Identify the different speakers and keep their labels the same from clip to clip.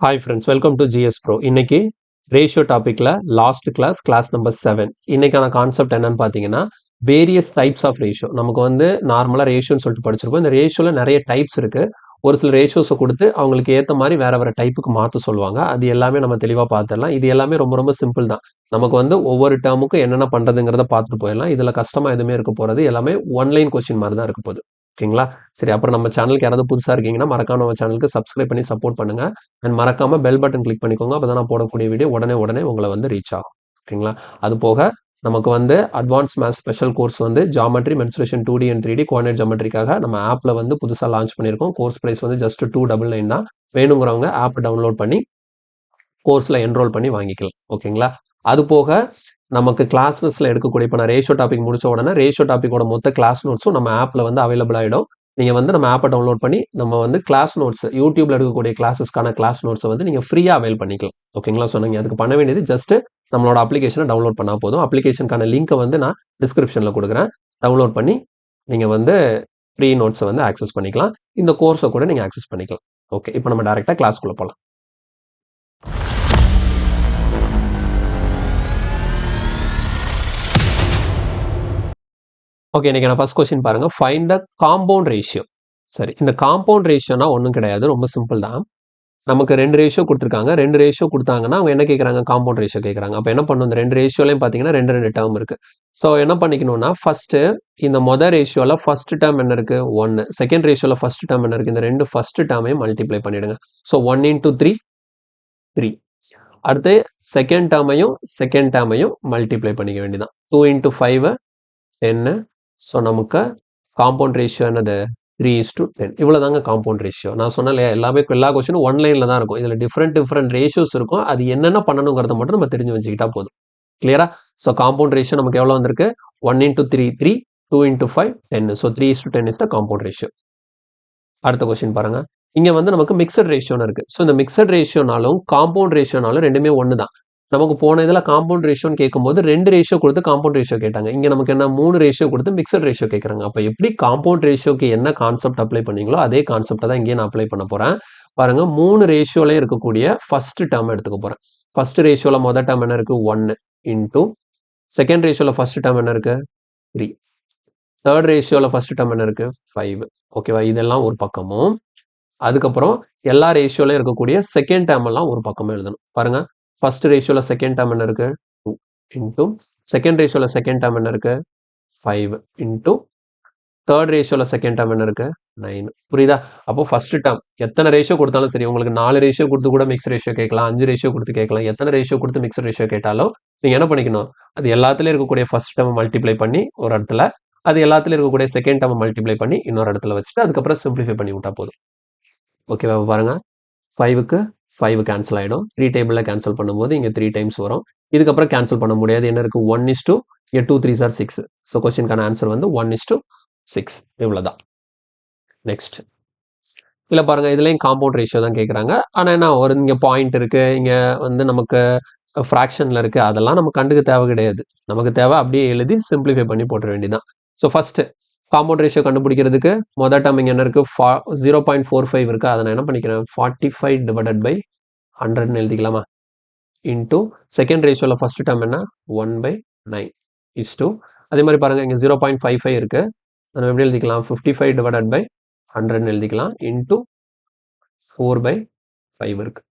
Speaker 1: Hi friends, welcome to GS bro. இன்னைக்கு ratio டாப்பிக்கில் last class number 7. இன்னைக்கான concept என்னன்னு பார்த்தீங்கன்னா, வேரியஸ் டைப்ஸ் ஆஃப் ரேஷியோ. நமக்கு நார்மலாக ரேஷியோன்னு சொல்லிட்டு படிச்சிருப்போம். இந்த ரேஷியோவில் நிறைய டைப்ஸ் இருக்குது. ஒரு சில ரேஷியோஸை கொடுத்து அவங்களுக்கு ஏற்ற மாதிரி வேற வேற டைப்புக்கு மாற்ற சொல்லுவாங்க. அது எல்லாமே நம்ம தெளிவாக பார்த்துடலாம். இது எல்லாமே ரொம்ப ரொம்ப சிம்பிள் தான். நமக்கு ஒவ்வொரு டேர்முக்கும் என்னென்ன பண்ணுறதுங்கிறத பார்த்துட்டு போயிடலாம். இதில் கஷ்டமாக எதுவுமே இருக்க போகிறது எல்லாமே ஒன்லைன் கொஸ்டின் மாதிரி தான் இருக்க போகுது. ஓகேங்களா? சரி, அப்புறம் நம்ம சேனலுக்கு யாராவது புதுசாக இருக்கீங்கன்னா மறக்காம நம்ம சேனலுக்கு சப்ஸ்கிரைப் பண்ணி சப்போர்ட் பண்ணுங்க. அண்ட் மறக்காம பெல் பட்டன் கிளிக் பண்ணிக்கோங்க. அப்பதான் நான் போடக்கூடிய வீடியோ உடனே உங்களை ரீச் ஆகும். ஓகேங்களா? அது போக நமக்கு advance maths special course geometry, mensuration 2D and 3D coordinate ஜாமெட்ரிக்காக நம்ம ஆப்ல புதுசாக லான்ச் பண்ணியிருக்கோம். கோர்ஸ் பிரைஸ் ஜஸ்ட் 299 தான். வேணுங்கிறவங்க ஆப் டவுன்லோட் பண்ணி கோர்ஸ்ல என்ரோல் பண்ணி வாங்கிக்கலாம். ஓகேங்களா? அது போக நமக்கு கிளாஸஸ்ல எடுக்கக்கூடிய இப்போ நான் ரேஷியோ டாபிக் முடிச்ச உடனே ரேஷியோ டாபிக்கோட மொத்த கிளாஸ் நோட்ஸும் நம்ம ஆப்ல அவைலபிள் ஆகிடும். நீங்க நம்ம ஆப்பை டவுன்லோட் பண்ணி நம்ம கிளாஸ் நோட்ஸ் யூடியூப்ல எடுக்கக்கூடிய கிளாஸஸ்க்கான கிளாஸ் நோட்ஸை நீங்க ஃப்ரீயா அவைல் பண்ணிக்கலாம். ஓகேங்களா? ஸோ நீங்க அதுக்கு பண்ண வேண்டியது ஜஸ்ட் நம்மளோட அப்ளிகேஷனை டவுன்லோட் பண்ணா போதும். அப்ளிகேஷனுக்கான லிங்க்கை நான் டிஸ்கிரிப்ஷன்ல கொடுக்குறேன். டவுன்லோட் பண்ணி நீங்க ஃப்ரீ நோட்ஸை ஆக்சஸ் பண்ணிக்கலாம். இந்த கோர்ஸை கூட நீங்க ஆக்சஸ் பண்ணிக்கலாம். ஓகே, இப்போ நம்ம டைரக்டா கிளாஸ்க்குள்ள போகலாம். ஓகே, இன்னைக்கு நான் ஃபர்ஸ்ட் கொஸ்டின் பாருங்க. ஃபைண்ட் த காம்பவுண்ட் ரேஷியோ. சரி, இந்த காம்பவுண்ட் ரேஷியோனா ஒன்றும் கிடையாது, ரொம்ப சிம்பிள் தான். நமக்கு ரெண்டு ரேஷியோ கொடுத்துருக்காங்க. ரெண்டு ரேஷியோ கொடுத்தாங்கன்னா அவங்க என்ன கேட்குறாங்க? காம்பவுண்ட் ரேஷியோ கேட்குறாங்க. அப்போ என்ன பண்ணணும்? இந்த ரெண்டு ரேஷியோலையும் பார்த்தீங்கன்னா ரெண்டு டேர்ம் இருக்கு. ஸோ என்ன பண்ணிக்கணும்னா, ஃபர்ஸ்ட் இந்த மொதல் ரேஷியோவில் ஃபர்ஸ்ட் டேர்ம் என்ன இருக்கு? 1. செகண்ட் ரேஷியோவில் ஃபர்ஸ்ட் டேர்ம் என்ன இருக்கு? இந்த ரெண்டு ஃபர்ஸ்ட் டேர்மையும் மல்டிப்ளை பண்ணிடுங்க. ஸோ 1 × 3 3. அடுத்து செகண்ட் டேர்மையும் மல்டிப்ளை பண்ணிக்க வேண்டியதான். 2 × 5 10. ஸோ நமக்கு காம்பவுண்ட் ரேஷியோ என்னது? 3:10. இவ்வளோதாங்க காம்பவுண்ட் ரேஷியோ. நான் சொன்னேன் இல்லையா, எல்லா கொஸ்டினும் ஒன் லைனில் தான் இருக்கும். இதில் டிஃப்ரெண்ட் ரேஷியோஸ் இருக்கும். அது என்னென்ன பண்ணணுங்கிறத மட்டும் நம்ம தெரிஞ்சு வச்சுக்கிட்டா போதும். கிளியரா? ஸோ காம்பவுண்ட் ரேஷியோ நமக்கு எவ்வளோ வந்திருக்கு? 1 × 3 3, 2 × 5 10. So 3:10 is the compound ratio. அடுத்த கொஸ்டின் பாருங்க. இங்க நமக்கு மிக்சட் ரேஷியோன்னு இருக்கு. ஸோ இந்த மிக்சட் ரேஷியோனாலும் காம்பவுண்ட் ரேஷியோனாலும் ரெண்டுமே ஒன்று தான். நமக்கு போன இதில் காம்பவுண்ட் ரேஷியோன்னு கேட்கும்போது ரெண்டு ரேஷியோ கொடுத்து காம்பவுண்ட் ரேஷியோ கேட்டாங்க. இங்கே நமக்கு என்ன 3 ரேஷியோ கொடுத்து மிக்சட் ரேஷியோ கேட்குறாங்க. அப்போ எப்படி காம்பவுண்ட் ரேஷியோக்கு என்ன கான்செப்ட் அப்ளை பண்ணீங்களோ அதே கான்செப்டை தான் இங்கே நான் அப்ளை பண்ண போகிறேன். பாருங்க, 3 ரேஷியோலையும் இருக்கக்கூடிய ஃபர்ஸ்ட் டேர்ம் எடுத்துக்க போகிறேன். ஃபர்ஸ்ட் ரேஷியோவில் மொதல் டேர்ம் என்ன இருக்கு? 1 இன்டூ செகண்ட் ரேஷியோவில் ஃபர்ஸ்ட் டேர்ம் என்ன இருக்கு? 3. தேர்ட் ரேஷியோவில் ஃபர்ஸ்ட் டேர்ம் என்ன இருக்கு? 5. ஓகேவா? இதெல்லாம் ஒரு பக்கமும், அதுக்கப்புறம் எல்லா ரேஷியோலையும் இருக்கக்கூடிய செகண்ட் டேர்ம் எல்லாம் ஒரு பக்கமும் எழுதணும். பாருங்க, ஃபர்ஸ்ட் ரேஷியோவில் செகண்ட் டேர்ம் என்ன இருக்கு? 2 இன்டூ செகண்ட் ரேஷியோவில் செகண்ட் டேர்ம் என்ன இருக்கு? 5 இன்டூ தேர்ட் ரேஷியோவில் செகண்ட் டேர்ம் என்ன இருக்கு? 9. புரியுதா? அப்போ ஃபர்ஸ்ட் டேர்ம் எத்தனை ரேஷியோ கொடுத்தாலும் சரி, உங்களுக்கு 4 ரேஷியோ கொடுத்து கூட மிக்ஸ் ரேஷியோ கேட்கலாம், 5 ரேஷியோ கொடுத்து கேட்கலாம். எத்தனை ரேஷியோ கொடுத்து மிக்ஸ் ரேஷியோ கேட்டாலும் நீங்க என்ன பண்ணிக்கணும்? அது எல்லாத்துலயும் இருக்கக்கூடிய ஃபர்ஸ்ட் டேர்ம் மல்டிப்ளை பண்ணி ஒரு இடத்துல, அது எல்லாத்துலயும் இருக்கக்கூடிய செகண்ட் டேர்ம் மல்டிப்ளை பண்ணி இன்னொரு இடத்துல வச்சுட்டு அதுக்கப்புறம் சிம்பிளிஃபை பண்ணி விட்டா போதும். ஓகேவா? பாருங்க, 5க்கு 5 கேன்சல் ஆகிடும். 3 டேபிளில் கேன்சல் பண்ணும்போது இங்கே 3 டைம்ஸ் வரும். இதுக்கப்புறம் கேன்சல் பண்ண முடியாது. என்ன இருக்கு? 1:2. 2 3s are 6. ஸோ கொஸ்டினுக்கான ஆன்சர் 1:6. இவ்வளோதான். நெக்ஸ்ட் இல்லை பாருங்க, இதுலேயும் காம்பவுண்ட் ரேஷியோ தான் கேட்குறாங்க. ஆனால் என்ன, ஒரு இங்கே பாயிண்ட் இருக்கு, இங்கே நமக்கு ஃப்ராக்ஷனில் இருக்கு, அதெல்லாம் நம்ம கண்டுக்க தேவை கிடையாது. நமக்கு தேவை அப்படியே எழுதி சிம்பிளிஃபை பண்ணி போட்டுற வேண்டியதான். ஸோ ஃபர்ஸ்ட் காம்பவுண்ட் ரேஷியோ கண்டுபிடிக்கிறதுக்கு மொதல் டேர்ம் இங்கே என்ன இருக்கு? 0.45 இருக்கு. அதை நான் என்ன பண்ணிக்கிறேன்? 45 டிவைடட் பை 100ன்னு எழுதிக்கலாமா? இன்டூ செகண்ட் ரேஷியோவில் ஃபர்ஸ்ட் டேர்ம் என்ன? 1/9 இஸ் டூ. அதே மாதிரி பாருங்க, இங்கே 0.55 இருக்கு. நம்ம எப்படி எழுதிக்கலாம்? 55 டிவைடட் பை 100ன்னு எழுதிக்கலாம். இன்டூ 4/5 இருக்கு.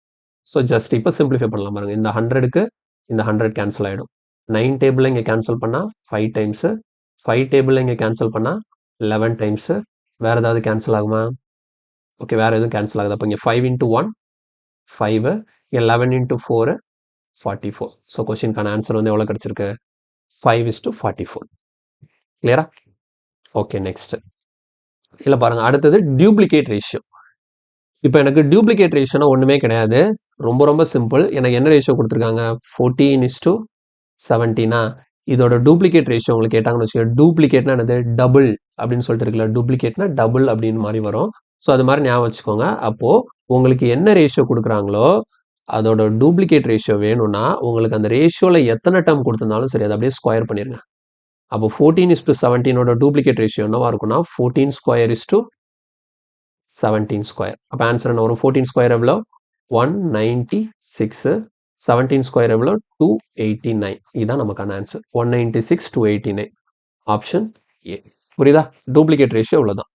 Speaker 1: ஸோ ஜஸ்ட் இப்போ சிம்பிளிஃபை பண்ணலாம். பாருங்க, இந்த 100க்கு இந்த 100 கேன்சல் ஆகிடும். 9 டேபிளில் இங்கே கேன்சல் பண்ணால் 5 டைம்ஸு, 5 டேபிளில் இங்கே கேன்சல் பண்ணால் 11 டைம்ஸு. வேறு ஏதாவது கேன்சல் ஆகுமா? ஓகே, வேறு எதுவும் கேன்சல் ஆகுது. அப்போ இங்கே 5 × 1 5, 11 × 4 44. ஸோ கொஸ்டினுக்கான ஆன்சர் எவ்வளோ கிடச்சிருக்கு? 5:44. கிளியரா? ஓகே, நெக்ஸ்ட் இல்லை பாருங்க, அடுத்தது டியூப்ளிகேட் ரேஷியோ. இப்போ எனக்கு டியூப்ளிகேட் ரேஷியோனா ஒன்றுமே கிடையாது, ரொம்ப ரொம்ப சிம்பிள். எனக்கு என்ன ரேஷியோ கொடுத்துருக்காங்க? 14:17. இதோட டூப்ளிகேட் ரேஷியோ உங்களுக்கு கேட்டாங்கன்னு வச்சுக்கோங்க. டூப்ளிகேட்னா என்னது? டபுள் அப்படின்னு சொல்லிட்டு இருக்குல்ல, டூப்ளிகேட்னா டபுள் அப்படின்னு மாதிரி வரும். ஸோ அது மாதிரி ஞாபகம் வச்சுக்கோங்க. அப்போ உங்களுக்கு என்ன ரேஷியோ கொடுக்குறாங்களோ அதோட டூப்ளிகேட் ரேஷியோ வேணும்னா உங்களுக்கு அந்த ரேஷியோவில் எத்தனை டேர்ம் கொடுத்துருந்தாலும் சரி, அதை அப்படியே ஸ்கொயர் பண்ணிருங்க. அப்போ 14:17 டூப்ளிகேட் ரேஷியோ என்னவா இருக்கும்னா 14² 17². அப்போ ஆன்சர் என்ன வரும்? 14² எவ்வளோ? 196. 17 ஸ்கொயர் எவ்வளோ 289. இதுதான் நமக்கான ஆன்சர் 196 289. Option A. புரியுதா? டூப்ளிகேட் ரேஷியோ இவ்வளோதான்.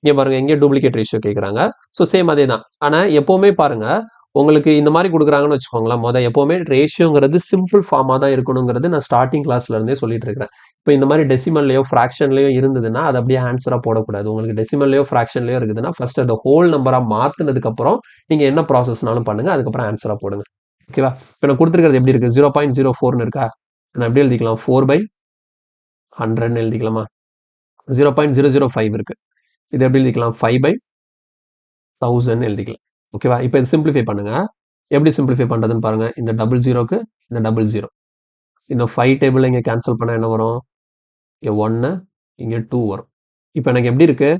Speaker 1: இங்கே பாருங்க, எங்கே டூப்ளிகேட் ரேஷியோ கேட்குறாங்க. ஸோ சேம் அதே தான். ஆனால் எப்போவுமே பாருங்க, உங்களுக்கு இந்த மாதிரி கொடுக்குறாங்கன்னு வச்சுக்கோங்களேன், எப்போவுமே ரேஷியோங்கிறது சிம்பிள் ஃபார்மாக தான் இருக்கணுங்கிறது நான் ஸ்டார்டிங் கிளாஸ்ல இருந்தே சொல்லிட்டு இருக்கிறேன். இப்போ இந்த மாதிரி டெசிமல்லையோ ஃப்ராக்ஷன்லையோ இருந்ததுன்னா அது அப்படியே ஆன்சராக போடக்கூடாது. உங்களுக்கு டெசிமல்லையோ ஃப்ராக்ஷன்லையோ இருக்குதுன்னா ஃபர்ஸ்ட் அதை ஹோல் நம்பராக மாற்றினதுக்கப்புறம் நீங்கள் என்ன ப்ராசஸ்னாலும் பண்ணுங்க, அதுக்கப்புறம் ஆன்சராக போடுங்க. ஓகேவா? இப்போ நான் கொடுத்துருக்கிறது எப்படி இருக்கு? 0.04ன்னு இருக்கா? நான் எப்படி எழுதிக்கலாம்? 4/100 எழுதிக்கலாமா? 0.005 இருக்கு. இது எப்படி எழுதிக்கலாம்? 5/1000 எழுதிக்கலாம். ஓகேவா? இப்போ இது சிம்பிளிஃபை பண்ணுங்க. எப்படி சிம்பிளிஃபை பண்றதுன்னு பாருங்க. இந்த 00க்கு இந்த 00. இந்த 5 டேபிள் இங்க கேன்சல் பண்ணா என்ன வரும்? இங்க 1 இங்க 2 வரும். இப்போ எனக்கு எப்படி இருக்கு?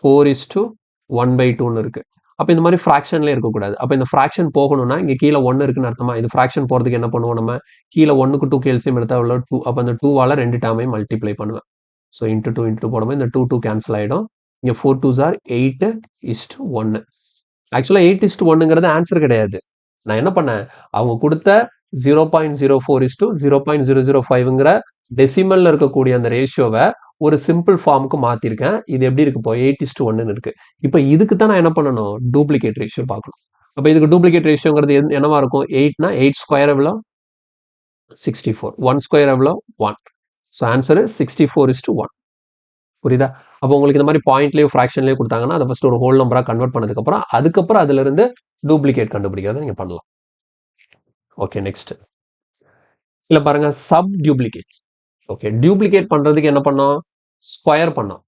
Speaker 1: 4:1/2ன்னு இருக்கு. அப்போ இந்த மாதிரி ஃப்ராக்ஷன்ல இருக்கக்கூடாது. அப்போ இந்த ஃப்ராக்ஷன் போகணும்னா இங்க கீழே 1 இருக்குன்னு அர்த்தமா? இது ஃப்ராக்ஷன் போறதுக்கு என்ன பண்ணுவோம் நம்ம? கீழே 1க்கு 2 எல்சிஎம் எடுத்தா எவ்வளோ? 2. அப்போ அந்த 2வால 2 டேர்மையும் மல்டிப்ளை பண்ணுவேன். ஸோ இன்ட்டு 2 போடும்போது இந்த 2 கேன்சல் ஆகிடும். இங்கே 4 2s are 8:1. ஆக்சுவலாக 8:1ங்கிறது ஆன்சர் கிடையாது. நான் என்ன பண்ணேன்? அவங்க கொடுத்த 0.04:0.005ங்கிற டெசிமல்ல இருக்கக்கூடிய அந்த ரேஷியோவை ஒரு சிம்பிள் ஃபார்முக்கு மாத்திருக்கேன். இது எப்படி இருக்கு? இப்போ 8:1ன்னு இருக்கு. இப்போ இதுக்கு தான் நான் என்ன பண்ணணும்? டூப்ளிகேட் ரேஷியோ பார்க்கணும். அப்போ இதுக்கு டூப்ளிகேட் ரேஷியோங்கிறது என்னவா இருக்கும்? 8னா 8 ஸ்கொயர் எவ்வளோ? 64. 1 ஸ்கொயர் எவ்வளோ? 1. So answer 64:1. புரியுதா? அப்போ உங்களுக்கு இந்த மாதிரி பாயிண்ட்லயோ ஃப்ராக்ஷன்லயோ கொடுத்தாங்கன்னா அதை ஃபர்ஸ்ட் ஒரு ஹோல் நம்பரா கன்வெர்ட் பண்ணதுக்கப்புறம் அதுக்கப்புறம் அதுல இருந்து டூப்ளிகேட் கண்டுபிடிக்கிறத நீங்க பண்ணலாம். Okay, next. இல்ல பாருங்க, சப் டியூப்ளிகேட். ஓகே, டியூப்ளிகேட் பண்றதுக்கு என்ன பண்ணோம்? ஸ்கொயர் பண்ணோம்.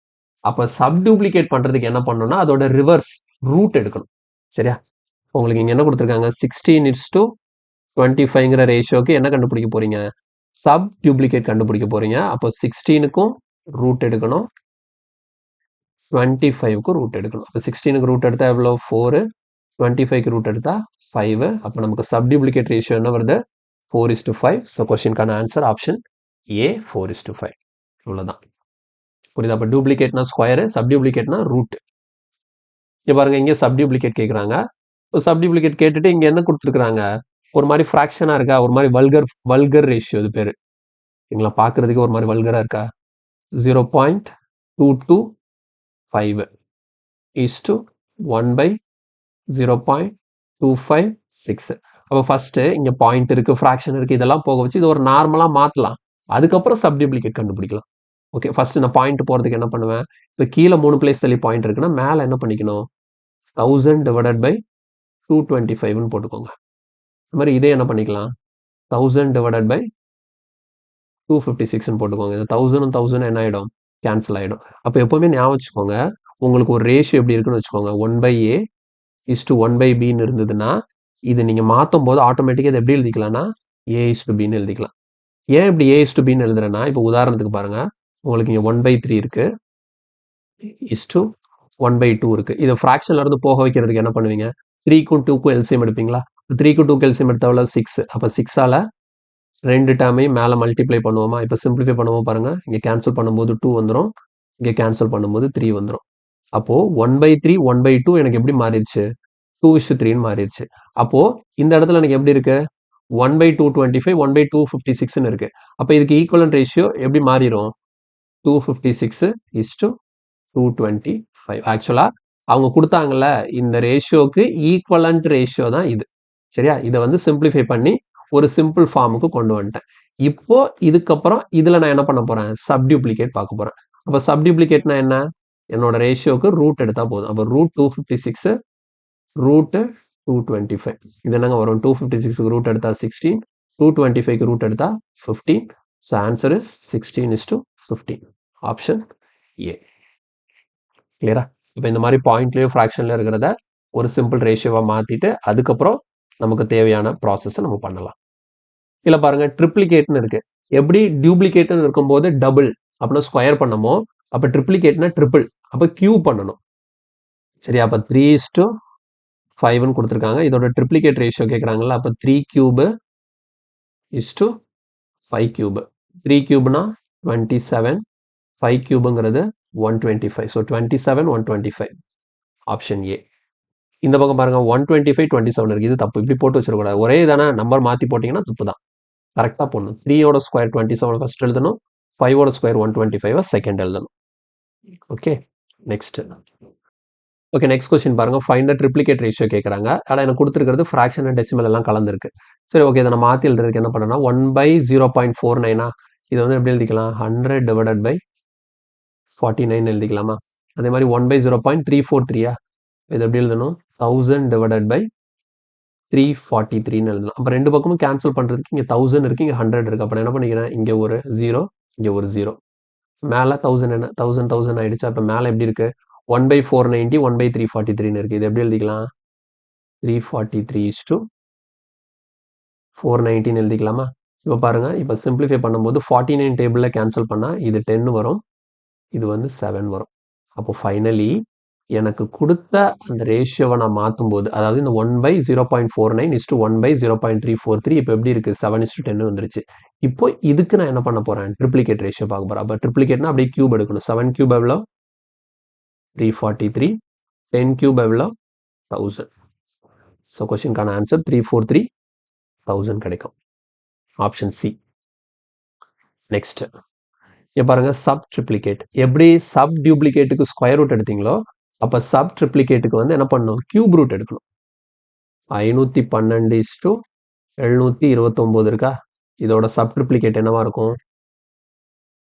Speaker 1: அப்ப சப் டியூப்ளிகேட் பண்றதுக்கு என்ன பண்ணணும்னா அதோட ரிவர்ஸ் ரூட் எடுக்கணும். சரியா? உங்களுக்கு இங்க என்ன கொடுத்துருக்காங்க? 16:25ங்கிற ரேஷியோக்கு என்ன கண்டுபிடிக்க போறீங்க? சப் டியூப்ளிகேட் கண்டுபிடிக்க போறீங்க. அப்போ 16க்கும் ரூட் எடுக்கணும், 25க்கு ரூட் எடுக்கணும். அப்போ 16க்கு ரூட் எடுத்தா எவ்வளோ? 4. 25க்கு ரூட் எடுத்தா 5. அப்போ நமக்கு சப் டியூப்ளிகேட் ரேஷியோ என்ன வருது? 4:5. ஸோ கொஸ்டினுக்கான ஆன்சர் ஆப்ஷன் ஏ 4:5. இவ்வளோதான். புரியுதா? அப்போ டூப்ளிகேட்னா ஸ்கொயரு, சப் டியூப்ளிகேட்னா ரூட். இங்கே பாருங்க, இங்கே சப் டியூப்ளிகேட் கேட்குறாங்க. சப் டியூப்ளிகேட் கேட்டுட்டு இங்கே என்ன கொடுத்துருக்காங்க? ஒரு மாதிரி ஃப்ராக்ஷனாக இருக்கா? ஒரு மாதிரி வல்கர் ரேஷியோ இது பேர். எங்களை பார்க்கறதுக்கு ஒரு மாதிரி வல்கராக இருக்கா? 0.225 1/0.256. அப்போ ஃபர்ஸ்ட் இங்க பாயிண்ட் இருக்கு, ஃப்ராக்ஷன் இருக்கு, இதெல்லாம் போக வச்சு இது ஒரு நார்மலா மாத்தலாம். அதுக்கப்புறம் சப் டியூப்ளிகேட் கண்டுபிடிக்கலாம். ஓகே, ஃபர்ஸ்ட் நான் பாயிண்ட் போறதுக்கு என்ன பண்ணுவேன்? இப்போ கீழே 3 பிளேஸ் தள்ளி பாயிண்ட் இருக்குன்னா மேல என்ன பண்ணிக்கணும்? 1000 டிவைடட் பை 225ன்னு போட்டுக்கோங்க. இந்த மாதிரி இதே என்ன பண்ணிக்கலாம்? 1000 டிவைடட் பை 256ன்னு போட்டுக்கோங்க. இந்த 1000 என்ன ஆயிடும்? கேன்சல் ஆயிடும். அப்போ எப்பவுமே ஞாபகம் வச்சுக்கோங்க, உங்களுக்கு ஒரு ரேஷியோ எப்படி இருக்குன்னு வச்சுக்கோங்க. 1/a:1/bன்னு இருந்ததுன்னா இது நீங்க மாத்தும் போது ஆட்டோமேட்டிக்கா இதை எப்படி எழுதிக்கலாம்னா a:bன்னு எழுதிக்கலாம். ஏன் இப்படி a:bன்னு எழுதுறேன்னா, இப்போ உதாரணத்துக்கு பாருங்க, உங்களுக்கு இங்க 1/3 இருக்கு, 1/2 இருக்கு. இதை ஃப்ராக்ஷன்ல இருந்து போக வைக்கிறதுக்கு என்ன பண்ணுவீங்க? 3க்கும் 2க்கும் எல்சிஎம் எடுப்பீங்களா? 3க்கும் 2க்கும் எல்சிஎம் எடுத்தா எவ்வளவு? 6. அப்போ 6ஆல 2 டேர்மையும் மேல மல்டிப்ளை பண்ணுவோமா? இப்போ சிம்பிளிஃபை பண்ணுவோம் பாருங்க. இங்க கேன்சல் பண்ணும்போது 2 வந்துடும், இங்க கேன்சல் பண்ணும்போது 3 வந்துடும். அப்போ 1/3 1/2 எனக்கு எப்படி மாறிடுச்சு? 2:3ன்னு மாறிடுச்சு. அப்போ இந்த இடத்துல எனக்கு எப்படி இருக்கு? 1/225 1/256ன்னு இருக்கு. அப்போ இதுக்கு ஈக்குவலன்ட் ரேஷியோ எப்படி மாறிடும்? 256:225. ஆக்சுவலா அவங்க கொடுத்தாங்கல்ல, இந்த ரேஷியோக்கு ஈக்குவலன்ட் ரேஷியோ தான் இது. சரியா? இதை வந்து சிம்பிளிஃபை பண்ணி ஒரு சிம்பிள் ஃபார்முக்கு கொண்டு வந்துட்டேன். இப்போ இதுக்கப்புறம் இதுல நான் என்ன பண்ண போறேன்? சப் டியூப்ளிகேட் பார்க்க போறேன். அப்போ சப் டியூப்ளிகேட்னா என்ன? என்னோட ரேஷியோக்கு ரூட் எடுத்தா போதும். அப்போ √256 √225. இது என்னங்க வரும்? 256க்கு ரூட் எடுத்தா 16, 225க்கு ரூட் எடுத்தா 15. So answer is 16:15. Option A. கிளியரா? இப்போ இந்த மாதிரி பாயிண்ட்லயோ ஃப்ராக்ஷன்ல இருக்கிறத ஒரு சிம்பிள் ரேஷியோவா மாத்திட்டு அதுக்கப்புறம் நமக்கு தேவையான ப்ராசஸை நம்ம பண்ணலாம். இல்ல பாருங்க, ட்ரிப்ளிகேட்னு இருக்கு. எப்படி டியூப்ளிகேட்னு இருக்கும்போது டபுள் அப்படின்னா ஸ்கொயர் பண்ணமோ, அப்ப ட்ரிப்ளிகேட்னா ட்ரிபிள், அப்ப கியூ பண்ணணும். சரியா? அப்ப 3:5ன்னு கொடுத்துருக்காங்க. இதோட ட்ரிப்ளிகேட் ரேஷியோ கேட்குறாங்கல்ல, அப்ப 3³ 3/3னா 27, 5/3ங்கிறது 125. ஸோ 27 125. Option A. இந்த பக்கம் பாருங்க 125 27 இருக்கு. இது தப்பு. இப்படி போட்டு வச்சிடக்கூடாது. ஒரே தானே நம்பர் மாற்றி போட்டிங்கன்னா தப்பு தான். கரெக்டாக போடணும். 3யோட ஸ்கொயர் 27 ஃபர்ஸ்ட் எழுதணும். 5ஓட ஸ்கொயர் 125 செகண்ட் எழுதணும். Okay, next. Okay, next question பாருங்க. ஃபைண்ட் த ட்ரிப்ளிகேட் ரேஷியோ கேட்குறாங்க. ஆனால் எனக்கு கொடுத்துருக்கிறது ஃப்ராக்ஷன் அண்ட் டெசிமல் எல்லாம் கலந்துருக்கு. சரி, ஓகே, இதை நான் மாற்றி எழுதுறதுக்கு என்ன பண்ணேன்னா 1/0.49 இது வந்து எப்படி எழுதிக்கலாம்? 100 டிவைடட் பை 49 எழுதிக்கலாமா? அதே மாதிரி 1/0.343 இது எப்படி எழுதணும்? 1000 டிவைடட் பை 343 எழுதணும். அப்போ ரெண்டு பக்கமும் கேன்சல் பண்ணுறதுக்கு இங்கே 1000 இருக்குது, இங்கே 100 இருக்குது. அப்போ என்ன பண்ணிக்கிறேன்? இங்கே ஒரு 0, இங்கே ஒரு 0. மேலே 1000 என்ன 1000 ஆயிடுச்சு. அப்போ மேலே எப்படி இருக்குது? 1/490 1/343 இருக்குது. இது எப்படி எழுதிக்கலாம்? 343 490 எழுதிக்கலாமா? இப்போ பாருங்க, இப்போ சிம்பிளிஃபை பண்ணும்போது 49 டேபிளில் கேன்சல் பண்ணால் இது 10 வரும், இது வந்து 7 வரும். அப்போ ஃபைனலி எனக்கு கொடுத்த அந்த ரேஷியோவை நான் மாற்றும் போது, அதாவது இந்த 1/0.49 இஸ் டு 1/0.343 இப்போ எப்படி இருக்குது? 7:10 வந்துருச்சு. இப்போ இதுக்கு நான் என்ன பண்ண போகிறேன்? ட்ரிப்ளிகேட் ரேஷியோ பார்க்க போகிறேன். அப்போ ட்ரிப்ளிகேட்னா அப்படியே கியூப் எடுக்கணும். 7 கியூப் எவ்வளோ? 343. 10 கியூப் எவ்வளோ? 1000. ஸோ கொஸ்டின்கான ஆன்சர் 343,000 கிடைக்கும். Option C. நெக்ஸ்ட் இங்கே பாருங்க, சப் ட்ரிப்ளிகேட். எப்படி சப் டியூப்ளிகேட்டுக்கு ஸ்கொயர் ரூட் எடுத்தீங்களோ அப்போ சப் ட்ரிப்ளிகேட்டுக்கு வந்து என்ன பண்ணணும்? கியூப் ரூட் எடுக்கணும். 512:729 இருக்கா? இதோட சப் ட்ரிப்ளிகேட் என்னவா இருக்கும்?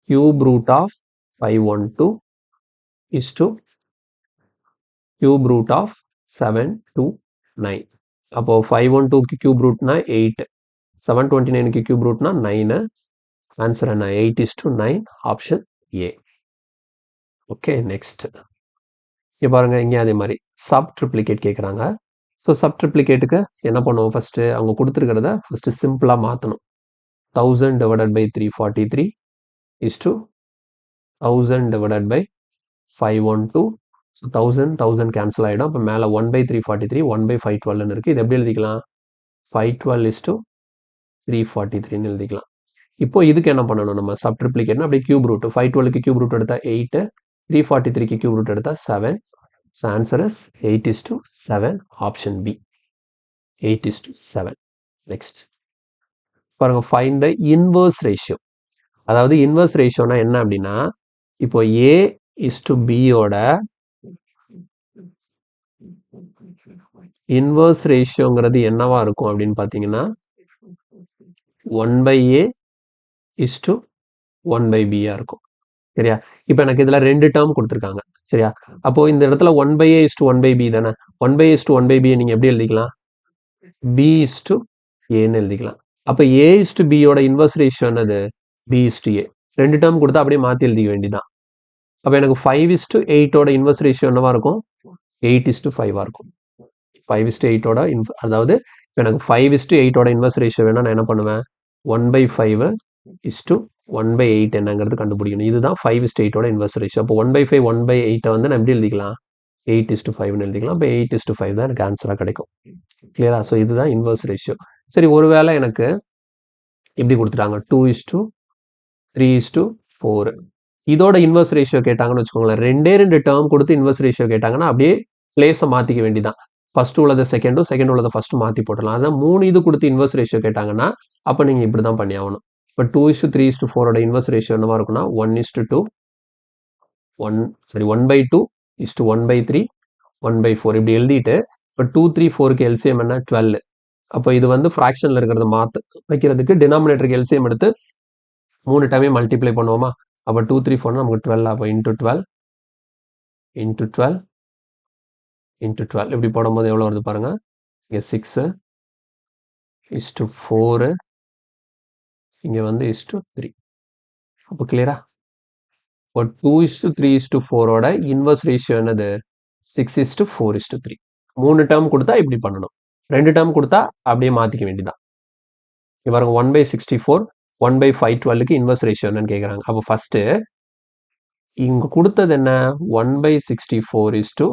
Speaker 1: Cube root of 512 is to cube root of 729. அப்போ 512க்கு கியூப் ரூட்னா 8, 729க்கு கியூப் ரூட்னா 9. ஆன்சர் என்ன? 8:9. Option A. Okay, next. இங்கே பாருங்க, இங்கே அதே மாதிரி சப் ட்ரிப்ளிகேட் கேட்குறாங்க. ஸோ சப் ட்ரிப்ளிகேட்டுக்கு என்ன பண்ணுவோம்? ஃபர்ஸ்ட் அவங்க கொடுத்துருக்கிறத ஃபர்ஸ்ட் சிம்பிளாக மாற்றணும். 1000 divided by 343 is to 1000 divided by 512. So 1000 cancel ஆகிடும். அப்போ மேலே 1/343 1/512 இருக்குது. இது எப்படி எழுதிக்கலாம்? 512 இஸ் டு 343 எழுதிக்கலாம். இப்போ இதுக்கு என்ன பண்ணணும்? நம்ம சப் ட்ரிப்ளிகேட்னா அப்படியே கியூப் ரூட். 512க்கு கியூப் ரூட் எடுத்தா 8, 343க்கு கியூப் ரூட் எடுத்தா 7. So answer is 8:7. Option B. 8:7. Next பாருங்க, ஃபைண்ட் த இன்வர்ஸ் ரேஷியோ. அதாவது இன்வர்ஸ் ரேஷியோனா என்ன அப்படின்னா, இப்போ A இஸ் டு பியோட இன்வர்ஸ் ரேஷியோங்கிறது என்னவா இருக்கும் அப்படின்னு பார்த்தீங்கன்னா 1/A இஸ் டு 1/B இருக்கும். சரியா? இப்போ எனக்கு இதில் 2 டேர்ம் கொடுத்துருக்காங்க. சரியா? அப்போ இந்த இடத்துல 1/A இஸ் டு 1/B தானே. 1/A இஸ் டு 1/B நீங்கள் எப்படி எழுதிக்கலாம்? B இஸ் டு ஏன்னு எழுதிக்கலாம். அப்போ A இஸ் டு பியோட இன்வர்ஸ் ரேஷியோ என்னது? B is to A. 2 term கொடுத்தா அப்படியே மாற்றி எழுதிக்க வேண்டியதான். அப்போ எனக்கு 5:8ஓட இன்வர்ஸ் ரேஷியோ என்னவா இருக்கும்? 8:5 இருக்கும். 5:8ஓட அதாவது இப்போ எனக்கு 5:8ஓட இன்வர்ஸ் ரேஷியோ வேணா நான் என்ன பண்ணுவேன்? 1/5 இஸ் டு 1/8 என்னங்கிறது கண்டுபிடிக்கணும். இதுதான் 5:8ஓட இன்வர்ஸ் ரேஷியோ. அப்போ 1/5 1/8 வந்து நான் எப்படி எழுதிக்கலாம்? 8:5 எழுதிக்கலாம். அப்போ 8:5 தான் எனக்கு ஆன்சராக கிடைக்கும். கிளியரா? ஸோ இதுதான் இன்வர்ஸ் ரேஷியோ. சரி, ஒருவேளை எனக்கு இப்படி கொடுத்துட்டாங்க 2:3:4. இதோட இன்வர்ஸ் ரேஷியோ கேட்டாங்கன்னு வச்சுக்கோங்களேன். 2 டேர்ம் கொடுத்து இன்வர்ஸ் ரேஷியோ கேட்டாங்கன்னா அப்படியே பிளேஸை மாற்றிக்க வேண்டியதான். ஃபர்ஸ்ட் உள்ளதை செகண்டும், செகண்ட் உள்ளதை ஃபர்ஸ்ட் மாற்றி போட்டலாம். அதான் 3 இது கொடுத்து இன்வர்ஸ் ரேஷியோ கேட்டாங்கன்னா அப்போ நீங்கள் இப்படி தான் பண்ணி ஆகணும். இப்போ 2:3:4ஓட இன்வர்ஸ் ரேஷியோ என்னவா இருக்குன்னா 1:2 1/2 இஸ் டு 1/3 1/4 இப்படி எழுதிட்டு இப்போ 2 3 4க்கு எல்சிஎம் என்ன? 12. அப்போ இது வந்து ஃப்ராக்ஷனில் இருக்கிறத மாற்ற வைக்கிறதுக்கு டினாமினேட்டருக்கு எல்சிஎம் எடுத்து 3 டைமே மல்டிப்ளை பண்ணுவோமா? அப்போ 2 3 4 நமக்கு 12. அப்போ இன்ட்டு 12 இன்ட்டு 12 இன்ட்டு 12 இப்படி போடும்போது எவ்வளோ வருது பாருங்க. இங்கே 6 இஸ் டு 4, இங்கே வந்து இஸ் டு 3. அப்போ கிளியரா? இப்போ 2:3:4ஓட இன்வர்ஸ் ரேஷியோ என்னது? 6:4:3. 3 டேர்ம் கொடுத்தா இப்படி பண்ணணும். 2 டேர்ம் கொடுத்தா அப்படியே மாற்றிக்க வேண்டியதான். இங்கே பாருங்க 1/64 1/512க்கு இன்வர்ஸ் ரேஷியோ என்னன்னு கேட்குறாங்க. அப்போ ஃபர்ஸ்ட் இங்க கொடுத்தது என்ன? 1/64 இஸ் டு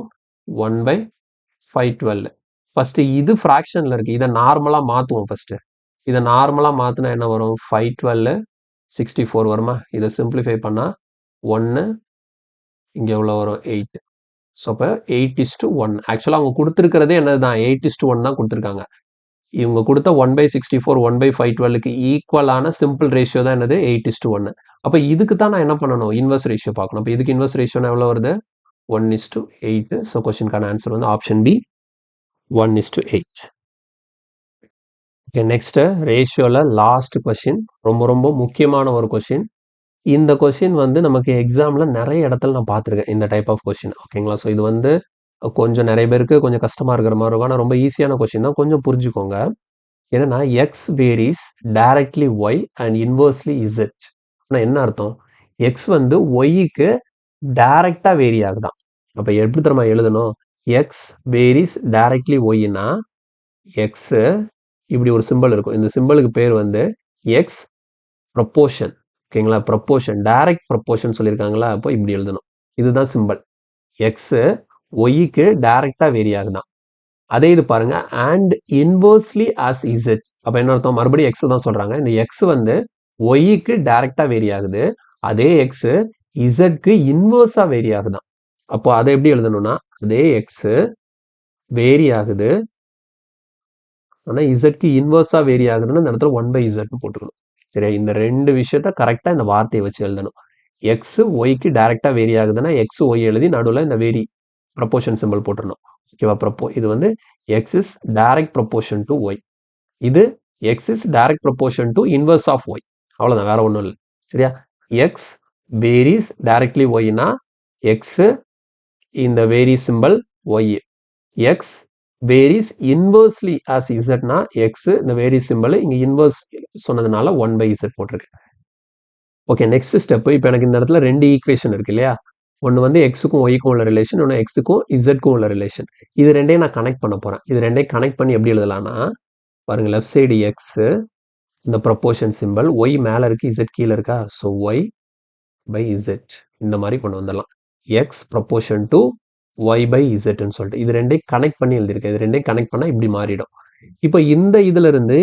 Speaker 1: 1/512. ஃபர்ஸ்ட் இது ஃப்ராக்ஷன்ல இருக்கு. இதை நார்மலா மாத்துவோம். ஃபர்ஸ்ட் இதை நார்மலா மாத்தினா என்ன வரும்? 512 64 வருமா? இதை சிம்பிளிஃபை பண்ணா 1 இங்க எவ்வளோ வரும்? 8. ஸோ அப்போ 8:1. ஆக்சுவலாக அவங்க கொடுத்துருக்கிறதே என்னது தான் 8:1 தான் கொடுத்துருக்காங்க. இவங்க கொடுத்த 1/64 1/512க்கு ஈக்குவலான சிம்பிள் ரேஷியோ தான் என்னது 8:1. அப்போ இதுக்கு தான் நான் என்ன பண்ணணும், இன்வெர்ஸ் ரேஷியோ பார்க்கணும். அப்போ இதுக்கு இன்வெர்ஸ் ரேஷியோனா எவ்வளோ வருது, 1:8. ஸோ கொஸ்டினுக்கான ஆன்சர் வந்து ஆப்ஷன் பி 1:8. ஓகே, நெக்ஸ்ட் ரேஷியோல லாஸ்ட் கொஸ்டின், ரொம்ப ரொம்ப முக்கியமான ஒரு கொஸ்டின். இந்த கொஸ்டின் வந்து நமக்கு எக்ஸாம்ல நிறைய இடத்துல நான் பார்த்துருக்கேன் இந்த டைப் ஆஃப் கொஸ்டின். ஓகேங்களா? ஸோ இது வந்து கொஞ்சம் நிறைய பேருக்கு கொஞ்சம் கஷ்டமா இருக்கிற மாதிரி இருக்கும். ஆனால் ரொம்ப ஈஸியான கொஸ்டின் தான், கொஞ்சம் புரிஞ்சுக்கோங்க. என்னன்னா x varies directly y and inversely z. ஆனால் என்ன அர்த்தம், எக்ஸ் வந்து ஒய்க்கு டைரக்டா வேரி ஆகுதான். அப்போ எப்படி தெரியுமா எழுதணும், எக்ஸ் வேரிஸ் டைரக்ட்லி ஒய்னா எக்ஸ் இப்படி ஒரு சிம்பிள் இருக்கும். இந்த சிம்பிளுக்கு பேர் வந்து எக்ஸ் ப்ரொப்போர்ஷன். ஓகேங்களா? ப்ரொப்போர்ஷன், டைரக்ட் ப்ரொப்போர்ஷன் சொல்லியிருக்காங்களா, அப்போ இப்படி எழுதணும். இதுதான் சிம்பிள். எக்ஸ் ஒய்க்கு டைரக்டா வேரி ஆகுதான். அதே இது பாருங்க, அண்ட் இன்வர்ஸ்லி ஆஸ் இசட். அப்ப என்ன அர்த்தம், மறுபடியும் எக்ஸ் தான் சொல்றாங்க. இந்த எக்ஸ் வந்து ஒய்க்கு டைரக்டா வேரி ஆகுது, அதே எக்ஸ் இசட்க்கு இன்வர்ஸா வேரி ஆகுதான். அப்போ அதை எப்படி எழுதணும்னா, அதே எக்ஸ் வேரி ஆகுது ஆனா இசட்க்கு இன்வர்ஸா வேரி ஆகுதுன்னு இந்த இடத்துல 1/z போட்டுக்கணும். சரியா? இந்த ரெண்டு விஷயத்த கரெக்டா இந்த வார்த்தையை வச்சு எழுதணும். எக்ஸ் ஒய்க்கு டைரக்டா வேரி ஆகுதுன்னா எக்ஸ் ஒய் எழுதி நடுவில் இந்த வேரி ப்ரொப்போர்ஷன் சிம்பிள் போட்டுடணும். ஓகேவா? இது வந்து x is direct proportion to y, இது x is direct proportion to inverse of y. அவ்வளோதான், வேற ஒன்றும் இல்லை. சரியா? எக்ஸ் வேரிஸ் டைரக்ட்லி ஒய்னா எக்ஸ் இந்த very simple y, x varies inversely as இசட்னா எக்ஸ் இந்த வேரி சிம்பிள் இங்க இன்வர்ஸ் சொன்னதுனால 1/z போட்டிருக்கு. Okay, next step. இப்போ எனக்கு இந்த இடத்துல ரெண்டு ஈக்குவேஷன் இருக்கு இல்லையா, ஒன்று வந்து எக்ஸுக்கும் ஒய்க்கும் உள்ள ரிலேஷன், ஒன்று எக்ஸுக்கும் இசட்க்கும் உள்ள ரிலேஷன். இது ரெண்டையும் நான் கனெக்ட் பண்ண போறேன். இது ரெண்டையும் கனெக்ட் பண்ணி எப்படி எழுதலாம்னா, பாருங்க, லெஃப்ட் சைடு எக்ஸ் இந்த ப்ரொப்போர்ஷன் சிம்பிள், ஒய் மேல இருக்கு இசட் கீழே இருக்கா, ஸோ ஒய் பை இசட் இந்த மாதிரி கொண்டு வந்துடலாம். X proportion to y by இசட்னு சொல்லிட்டு இது ரெண்டையும் கனெக்ட் பண்ணி எழுதியிருக்கேன். இது ரெண்டையும் கனெக்ட் பண்ணால் இப்படி மாறிடும். இப்போ இந்த இதுல இருந்து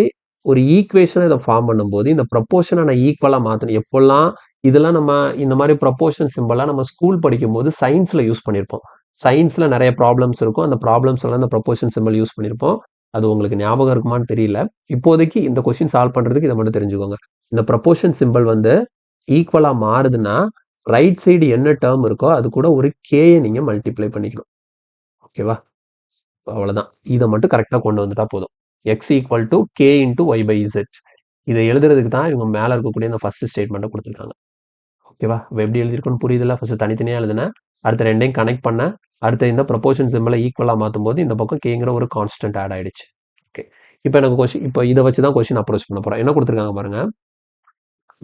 Speaker 1: ஒரு ஈக்குவேஷனை இதை ஃபார்ம் பண்ணும்போது இந்த ப்ரொப்போர்ஷனை நான் ஈக்குவலாக மாற்றணும். எப்போல்லாம் இதெல்லாம் நம்ம இந்த மாதிரி ப்ரொப்போர்ஷன் சிம்பிளாக நம்ம ஸ்கூல் படிக்கும் போது சயின்ஸில் யூஸ் பண்ணியிருப்போம். சயின்ஸில் நிறைய ப்ராப்ளம்ஸ் இருக்கும், அந்த ப்ராப்ளம்ஸ் எல்லாம் இந்த ப்ரொப்போர்ஷன் சிம்பிள் யூஸ் பண்ணியிருப்போம். அது உங்களுக்கு ஞாபகம் இருக்குமான்னு தெரியல. இப்போதைக்கு இந்த கொஸ்டின் சால்வ் பண்ணுறதுக்கு இதை மட்டும் தெரிஞ்சுக்கோங்க. இந்த ப்ரொப்போர்ஷன் சிம்பிள் வந்து ஈக்குவலாக மாறுதுன்னா ரைட் சைடு என்ன டேர்ம் இருக்கோ அது கூட ஒரு கேயை நீங்கள் மல்டிப்ளை பண்ணிக்கணும். ஓகேவா? அவ்வளோதான். இதை மட்டும் கரெக்டாக கொண்டு வந்துட்டா போதும். X equal to k into y by z. இதை எழுதுறதுக்கு தான் இவங்க மேலே இருக்கக்கூடிய இந்த ஃபர்ஸ்ட் ஸ்டேட்மெண்ட்டை கொடுத்துருக்காங்க. ஓகேவா? எப்படி எழுதிருக்குன்னு புரியுதுல? ஃபர்ஸ்ட் தனித்தனியாக எழுதுனேன், அடுத்த ரெண்டையும் கனெக்ட் பண்ண, அடுத்த இந்த ப்ரொப்போர்ஷன் சிம்பிளை ஈக்குவலாக மாற்றும் போது இந்த பக்கம் கேங்கிற ஒரு கான்ஸ்டன்ட் ஆட் ஆயிடுச்சு. ஓகே, இப்போ எனக்கு கொஸ்டின், இப்போ இதை வச்சு தான் கொஸ்டின் அப்ரோச் பண்ண போகிறேன். என்ன கொடுத்துருக்காங்க பாருங்க,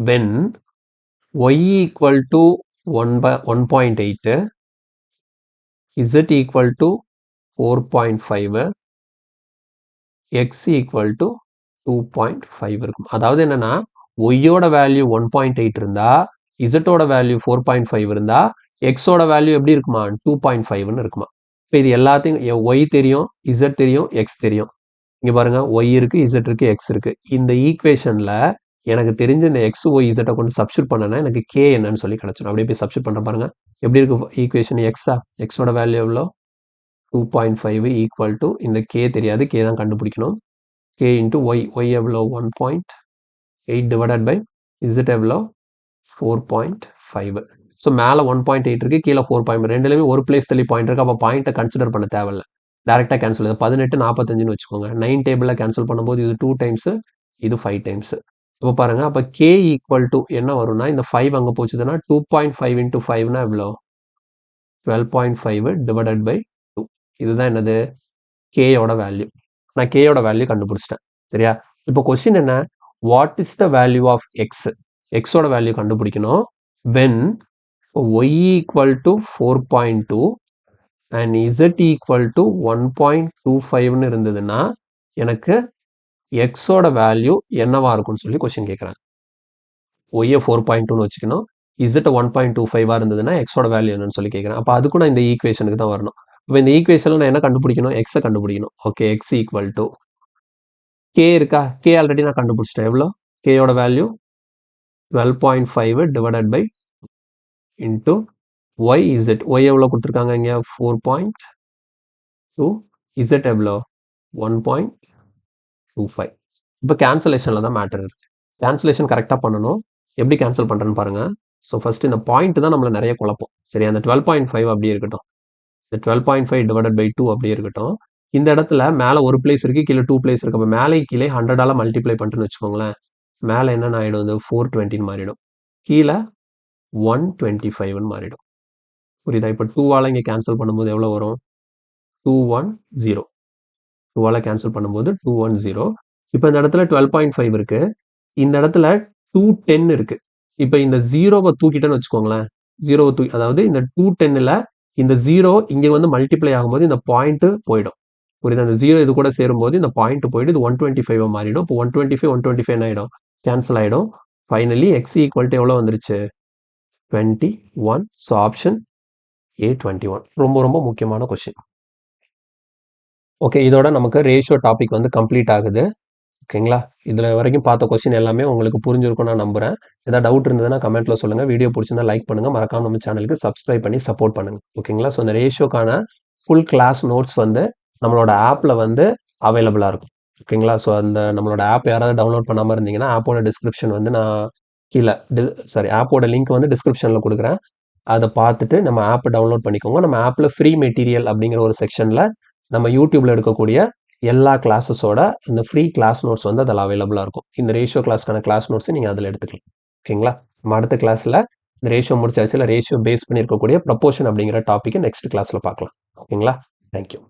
Speaker 1: when y equal to 1.8, z equal to 4.5, x equal to 2.5 இருக்கும். அதாவது என்னன்னா, ஒய்யோட வேல்யூ 1.8 இருந்தா, இசட்டோட வேல்யூ 4.5 இருந்தா, எக்ஸோட வேல்யூ எப்படி இருக்குமா, 2.5ன்னு இருக்குமா. இப்போ இது எல்லாத்தையும் ஒய் தெரியும், இசட் தெரியும், எக்ஸ் தெரியும். இங்க பாருங்க, ஒய் இருக்கு, இசட் இருக்கு, எக்ஸ் இருக்கு. இந்த ஈக்குவேஷன்ல எனக்கு தெரிஞ்ச இந்த எக்ஸ் ஒய் இசட்டை கொண்டு சப்ஸ்டியூட் பண்ணனா எனக்கு கே என்னன்னு சொல்லி கிடைச்சிடும். அப்படியே போய் சப்ஸ்டியூட் பண்ற பாருங்க, எப்படி இருக்கு ஈக்குவேஷன். எக்ஸோட வேல்யூ எவ்வளோ, 2.5 ஈக்குவல் டு இந்த கே தெரியாது, கே தான் கண்டுபிடிக்கணும். k into y, y எவ்வளோ 1.8 divided by z எவ்வளோ 4.5. ஸோ மேலே 1.8 இருக்கு, கீழே 4.5, ரெண்டுலையுமே ஒரு பிளேஸ் தள்ளி பாயிண்ட் இருக்கு. அப்போ பாயிண்ட்டை கன்சிடர் பண்ண தேவையில்ல, டேரெக்டாக கேன்சல். 18 45ன்னு வச்சுக்கோங்க. 9 டேபிளில் கேன்சல் பண்ணும்போது இது 2 டைம்ஸ், இது 5 டைம்ஸ். இப்போ பாருங்க, அப்போ k ஈக்குவல் டு என்ன வரும்னா, இந்த 5 அங்கே போச்சுதுன்னா 2.5 into 5னா எவ்வளோ 12.5 டிவைடட் பை 2. இதுதான் என்னது, கேயோட வேல்யூ. நான் கேயோட வேல்யூ கண்டுபிடிச்சிட்டேன். சரியா? இப்போ கொஸ்டின் என்ன, what is the value of x, எக்ஸோட வேல்யூ கண்டுபிடிக்கணும். When y equal to 4.2 and z equal to 1.25ன்னு இருந்ததுன்னா எனக்கு எக்ஸோட வேல்யூ என்னவா இருக்கும்னு சொல்லி கொஸ்டின் கேட்குறாங்க. ஒய்யை 4.2ன்னு வச்சுக்கணும், இசட்டை 1.25 இருந்ததுன்னா எக்ஸோட வேல்யூ என்னன்னு சொல்லி கேட்குறேன். அப்போ அதுக்கும் நான் இந்த ஈக்குவேஷனுக்கு தான் வரணும். இப்போ இந்த ஈக்குவேஷனில் நான் என்ன கண்டுபிடிக்கணும், எக்ஸை கண்டுபிடிக்கணும். Okay, x equal to k இருக்கா, கே ஆல்ரெடி நான் கண்டுபிடிச்சிட்டேன். எவ்வளோ, கேயோட value 12.5 divided by into y z y எவ்வளோ கொடுத்துருக்காங்க இங்கே 4.2 இசட் எவ்வளோ 1.25. இப்போ கேன்சலேஷனில் தான் மேட்டர் இருக்கு. கேன்சலேஷன் கரெக்டாக பண்ணணும். எப்படி கேன்சல் பண்ணுறேன்னு பாருங்க. ஸோ ஃபர்ஸ்ட் இந்த பாயிண்ட் தான் நம்மளை நிறைய குழப்பம். சரி, அந்த 12.5 அப்படியே இருக்கட்டும். இந்த 12.5 டிவைடட் பை 2 அப்படியே இருக்கட்டும். இந்த இடத்துல மேலே ஒரு பிளேஸ் இருக்கு, கீழே 2 பிளேஸ் இருக்கு. அப்போ மேலே கீழே 100ஆல மல்டிப்ளை பண்ணிட்டுன்னு வச்சுக்கோங்களேன். மேலே என்னென்ன ஆகிடும், வந்து 420 மாறிடும், கீழே 125 மாறிடும். புரியுதா? இப்போ 2ஆல் இங்கே கேன்சல் பண்ணும்போது எவ்வளோ வரும்? 210. 2ஆல் கேன்சல் பண்ணும்போது 210. இப்போ இந்த இடத்துல 12.5 இருக்கு, இந்த இடத்துல 210 இருக்கு. இப்போ இந்த ஜீரோவை தூக்கிட்டேன்னு வச்சுக்கோங்களேன். ஜீரோவை தூக்கி, அதாவது இந்த 210ல் இந்த ஜீரோ இங்கே வந்து மல்டிப்ளை ஆகும்போது இந்த பாயிண்ட் போயிடும். புரியுதா? இந்த ஜீரோ இது கூட சேரும்போது இந்த பாயிண்ட் போயிட்டு இது 125 மாறிடும். இப்போ 125 என்ன ஆகிடும்? கேன்சல் ஆகிடும். ஃபைனலி எக்ஸ் ஈக்குவல் டு எவ்வளோ வந்துருச்சு? 21. So option A 21. ரொம்ப ரொம்ப முக்கியமான கொஸ்டின். ஓகே, இதோட நமக்கு ரேஷியோ டாபிக் வந்து கம்ப்ளீட் ஆகுது. ஓகேங்களா? இதில் வரைக்கும் பார்த்த கொஸ்டின் எல்லாமே உங்களுக்கு புரிஞ்சிருக்கும் நான் நம்புகிறேன். ஏதாவது டவுட் இருந்ததுன்னா கமெண்ட்டில் சொல்லுங்கள். வீடியோ பிடிச்சிருந்தா லைக் பண்ணுங்கள். மறக்காம நம்ம சேனலுக்கு சப்ஸ்கிரைப் பண்ணி சப்போர்ட் பண்ணுங்கள். ஓகேங்களா? ஸோ இந்த ரேஷியோக்கான ஃபுல் கிளாஸ் நோட்ஸ் வந்து நம்மளோட ஆப்பில் வந்து அவைலபிளாக இருக்கும். ஓகேங்களா? ஸோ அந்த நம்மளோட ஆப் யாராவது டவுன்லோட் பண்ணாமல் இருந்தீங்கன்னா ஆப்போட டிஸ்கிரிப்ஷன் வந்து நான் கீழே ஆப்போட லிங்க் வந்து டிஸ்கிரிப்ஷனில் கொடுக்குறேன். அதை பார்த்துட்டு நம்ம ஆப்பை டவுன்லோட் பண்ணிக்கோங்க. நம்ம ஆப்பில் ஃப்ரீ மெட்டீரியல் அப்படிங்கிற ஒரு செக்ஷனில் நம்ம யூடியூப்பில் எடுக்கக்கூடிய எல்லா கிளாஸஸோட இந்த ஃப்ரீ கிளாஸ் நோட்ஸ் வந்து அதில் அவைலபிளாக இருக்கும். இந்த ரேஷியோ கிளாஸ்க்கான கிளாஸ் நோட்ஸை நீங்கள் அதில் எடுத்துக்கலாம். ஓகேங்களா? நம்ம அடுத்த கிளாஸில் இந்த ரேஷியோ முடிச்சாச்சு, இல்லை ரேஷியோ பேஸ் பண்ணி இருக்கக்கூடிய ப்ரப்போர்ஷன் அப்படிங்கிற டாப்பிக்கை நெக்ஸ்ட் கிளாஸில் பார்க்கலாம். ஓகேங்களா? தேங்க்யூ.